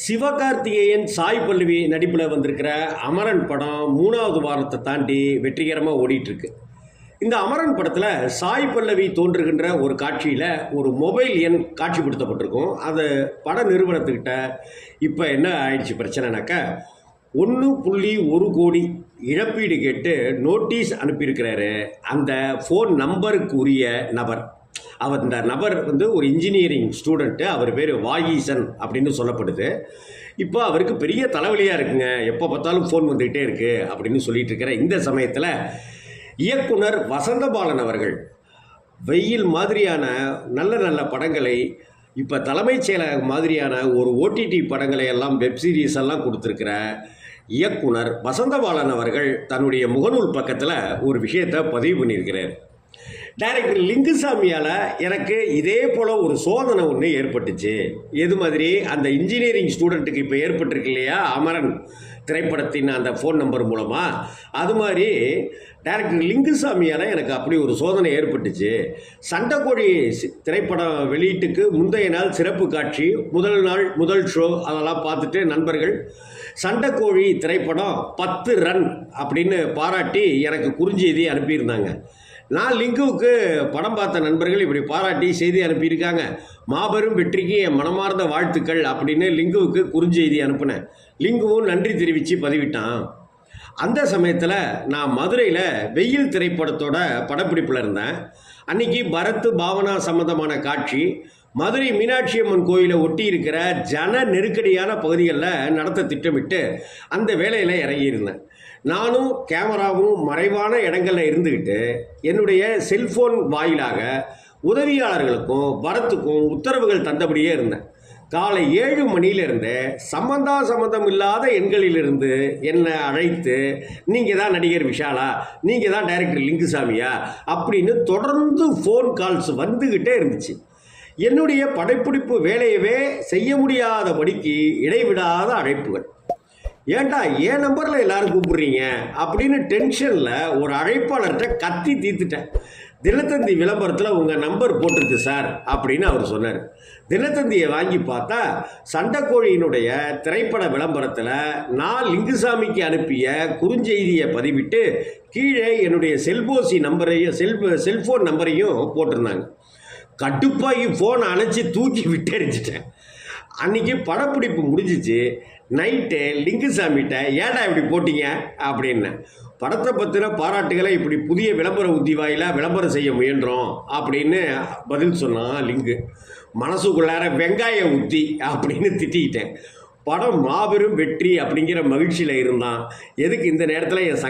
சிவகார்த்திகேயன் சாய் பல்லவி நடிப்பில் வந்திருக்கிற அமரன் படம் 3வது வாரத்தை தாண்டி வெற்றிகரமாக ஓடிட்டுருக்கு. இந்த அமரன் படத்தில் சாய் பல்லவி தோன்றுகின்ற ஒரு காட்சியில் ஒரு மொபைல் எண் காட்சிப்படுத்தப்பட்டிருக்கும். அது பட நிறுவனத்துக்கிட்ட இப்போ என்ன ஆயிடுச்சு பிரச்சனைனாக்கா, 1.1 கோடி இழப்பீடு கேட்டு நோட்டீஸ் அனுப்பியிருக்கிறாரு அந்த ஃபோன் நம்பருக்கு உரிய நபர். இந்த நபர் ஒரு இன்ஜினியரிங் ஸ்டூடெண்ட்டு, அவர் பேர் வாகீசன் அப்படின்னு சொல்லப்படுது. இப்போ அவருக்கு பெரிய தலைவலியாக இருக்குங்க, எப்போ பார்த்தாலும் ஃபோன் வந்துக்கிட்டே இருக்குது அப்படின்னு சொல்லிட்டு இருக்கிற இந்த சமயத்தில் இயக்குனர் வசந்தபாலன் அவர்கள் வெயில் மாதிரியான நல்ல நல்ல படங்களை, இப்போ தலைமைச் செயலகம் மாதிரியான ஒரு ஓடிடி படங்களை எல்லாம் வெப்சீரிஸ் எல்லாம் கொடுத்துருக்கிற இயக்குனர் வசந்தபாலன் அவர்கள் தன்னுடைய முகநூல் பக்கத்தில் ஒரு விஷயத்தை பதிவு பண்ணியிருக்கிறார். டைரக்டர் லிங்குசாமியால் எனக்கு இதே போல் ஒரு சோதனை ஒன்று ஏற்பட்டுச்சு. எது மாதிரி அந்த இன்ஜினியரிங் ஸ்டூடெண்ட்டுக்கு இப்போ ஏற்பட்டிருக்கு இல்லையா அமரன் திரைப்படத்தின் அந்த ஃபோன் நம்பர் மூலமாக, அது மாதிரி டைரக்டர் லிங்குசாமியால் எனக்கு அப்படி ஒரு சோதனை ஏற்பட்டுச்சு. சண்டைக்கோழி திரைப்படம் வெளியீட்டுக்கு முந்தைய நாள் சிறப்பு காட்சி, முதல் நாள் முதல் ஷோ அதெல்லாம் பார்த்துட்டு நண்பர்கள் சண்டைக்கோழி திரைப்படம் 10 ரன் அப்படின்னு பாராட்டி எனக்கு குறுஞ்செய்தி அனுப்பியிருந்தாங்க. நான் லிங்குவுக்கு படம் பார்த்த நண்பர்கள் இப்படி பாராட்டி செய்தி அனுப்பியிருக்காங்க, மாபெரும் வெற்றிக்கு என் மனமார்ந்த வாழ்த்துக்கள் அப்படின்னு லிங்குவுக்கு குறுஞ்செய்தி அனுப்பினேன். லிங்குவும் நன்றி தெரிவித்து பதிவிட்டான். அந்த சமயத்தில் நான் மதுரையில் வெயில் திரைப்படத்தோட படப்பிடிப்பில் இருந்தேன். அன்றைக்கி பரத் பாவனா சம்மந்தமான காட்சி மதுரை மீனாட்சி அம்மன் கோயிலை ஒட்டி இருக்கிற ஜன நெருக்கடியான பகுதிகளில் நடத்த திட்டமிட்டு அந்த வேலையில் இறங்கியிருந்தேன். நானும் கேமராவும் மறைவான இடங்களில் இருந்துக்கிட்டு என்னுடைய செல்ஃபோன் வாயிலாக உதவியாளர்களுக்கும் பரத்துக்கும் உத்தரவுகள் தந்தபடியே இருந்தேன். காலை 7 மணியிலிருந்து சம்பந்தம் இல்லாத எண்களிலிருந்து என்னை அழைத்து, நீங்கள் தான் நடிகர் விஷாலா, நீங்கள் தான் டைரக்டர் லிங்குசாமியா அப்படின்னு தொடர்ந்து ஃபோன் கால்ஸ் வந்துக்கிட்டே இருந்துச்சு. என்னுடைய படப்பிடிப்பு வேலையவே செய்ய முடியாதபடிக்கு இடைவிடாத அழைப்புகள். ஏன்டா என் நம்பரில் எல்லாரும் கூப்பிடுறீங்க அப்படின்னு டென்ஷனில் ஒரு அழைப்பாளர்கிட்ட கத்தி தீர்த்துட்டேன். தினத்தந்தி விளம்பரத்தில் உங்கள் நம்பர் போட்டிருக்கு சார் அப்படின்னு அவர் சொன்னார். தினத்தந்தியை வாங்கி பார்த்தா சண்டைக்கோழியினுடைய திரைப்பட விளம்பரத்தில் நான் லிங்குசாமிக்கு அனுப்பிய குறுஞ்செய்தியை பதிவிட்டு கீழே என்னுடைய செல்ஃபோன் நம்பரையும் போட்டிருந்தாங்க. கடுப்பாகி ஃபோனை அணைச்சி தூக்கி விட்டெறிஞ்சிட்டேன். அன்றைக்கி படப்பிடிப்பு முடிஞ்சிச்சு. நைட்டு லிங்குசாமிகிட்ட ஏடா இப்படி போட்டிங்க அப்படின்னு, படத்தை பற்றின பாராட்டுகளை இப்படி புதிய விளம்பர உத்தி வாயிலாக விளம்பரம் செய்ய முயன்றோம் அப்படின்னு பதில் சொன்னான் லிங்கு. மனசுக்குள்ளார வெங்காய உத்தி அப்படின்னு திட்டிக்கிட்டேன். படம் மாபெரும் வெற்றி அப்படிங்கிற மகிழ்ச்சியில் இருந்தான். எதுக்கு இந்த நேரத்தில் என்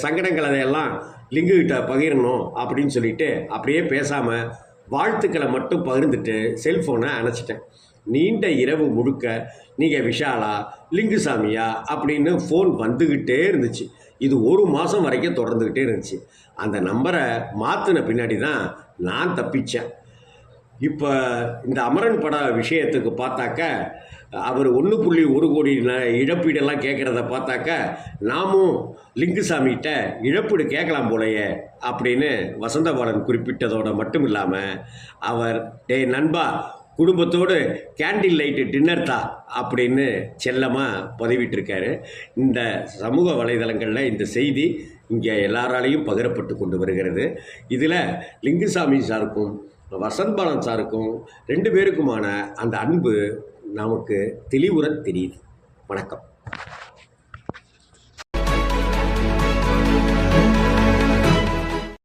சங்கடங்கள் அதையெல்லாம் லிங்குகிட்ட பகிரணும் அப்படின்னு சொல்லிட்டு அப்படியே பேசாமல் வாழ்த்துக்களை மட்டும் பகிர்ந்துட்டு செல்ஃபோனை அணைச்சிட்டேன். நீண்ட இரவு முழுக்க நீங்கள் விஷாலா லிங்குசாமியா அப்படின்னு ஃபோன் வந்துக்கிட்டே இருந்துச்சு. இது 1 மாதம் வரைக்கும் தொடர்ந்துக்கிட்டே இருந்துச்சு. அந்த நம்பரை மாற்றின பின்னாடி தான் நான் தப்பித்தேன். இப்போ இந்த அமரன் பட விஷயத்துக்கு பார்த்தாக்க, அவர் 1.1 கோடி இழப்பீடெல்லாம் கேட்குறத பார்த்தாக்க, நாமும் லிங்குசாமிகிட்ட இழப்பீடு கேட்கலாம் போலையே அப்படின்னு வசந்தபாலன் குறிப்பிட்டதோடு மட்டும் இல்லாமல், அவர் நண்பா குடும்பத்தோடு கேண்டில் லைட்டு டின்னர் தான் அப்படின்னு செல்லமாக பதிவிட்டிருக்காரு. இந்த சமூக வலைதளங்களில் இந்த செய்தி இங்கே எல்லாராலையும் பகிரப்பட்டு கொண்டு வருகிறது. இதில் லிங்குசாமி சாருக்கும் வசந்தபாலன் சாருக்கும் 2 பேருக்குமான அந்த அன்பு நமக்கு தெளிவுற தெரியுது. வணக்கம்.